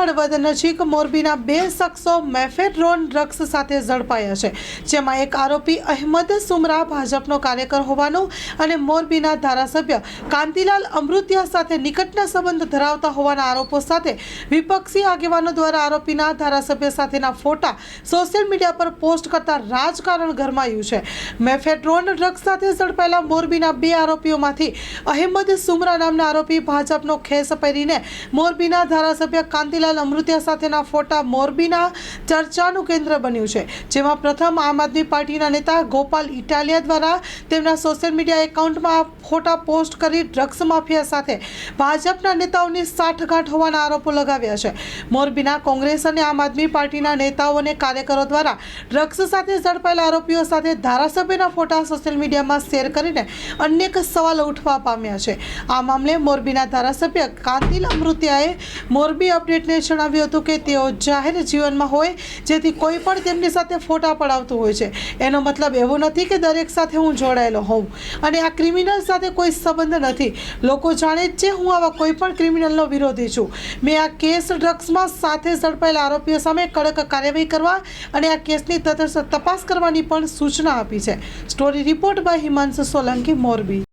હળવદ નજીક મોરબીના બે શખ્સો મેફેડ્રોન ડ્રગ્સ સાથે ઝડપાયા છે, જેમાં એક આરોપી અહેમદ સુમરા ભાજપનો કાર્યકર હોવાનું અને મોરબીના ધારાસભ્ય કાંતિલાલ અમૃતિયા સાથે નિકટના સંબંધ ધરાવતા હોવાના આરોપો સાથે વિપક્ષી આગેવાનો દ્વારા આરોપીના ધારાસભ્ય સાથેના ફોટા સોશિયલ મીડિયા પર પોસ્ટ કરતા રાજકારણ ગરમાયું છે। મેફેડ્રોન ડ્રગ્સ સાથે ઝડપાયેલા મોરબીના બે આરોપીઓમાંથી અહેમદ સુમરા નામના આરોપી ભાજપનો ખેસ પહેરીને મોરબીના ધારાસભ્ય કાંતિલાલ અમૃતિયા સાથેના ફોટા મોરબીના ચર્ચાનું કેન્દ્ર બન્યું છે, જેમાં પ્રથમ આમ આદમી પાર્ટીના નેતા ગોપાલ ઇટાલિયા દ્વારા તેમના સોશિયલ મીડિયા એકાઉન્ટમાં ફોટા પોસ્ટ કરી ડ્રગ્સ માફિયા સાથે ભાજપના નેતાઓની સાઠગાંઠ હોવાના આરોપો લગાવ્યા છે। મોરબીના કોંગ્રેસ અને આમ આદમી પાર્ટીના નેતાઓ અને કાર્યકરો દ્વારા ડ્રગ્સ સાથે ઝડપાયેલા આરોપીઓ સાથે ધારાસભ્યના ફોટા સોશિયલ મીડિયામાં શેર કરીને અનેક સવાલો ઉઠવા પામ્યા છે। આ મામલે મોરબીના ધારાસભ્ય કાંતિલ અમૃતિયાએ મોરબી અપડેટને જણાવ્યું હતું કે તેઓ જાહેર જીવનમાં હોય, જેથી કોઈ પણ તેમની સાથે ફોટા પડાવતું હોય છે। એનો મતલબ એવો નથી કે દરેક સાથે હું જોડાયેલો હોઉં અને આ ક્રિમિનલ સાથે કોઈ સંબંધ નથી। લોકો જાણે જ છે હું આવા કોઈ પણ ક્રિમિનલનો વિરોધી છું। મેં આ કેસ ડ્રગ્સમાં સાથે ઝડપાયેલા આરોપીઓ સામે કડક કાર્યવાહી કરવા અને આ કેસની તટસ્થ તપાસ કરવાની પણ સૂચના આપી છે। Story report by Himanshu Solanki, Morbi.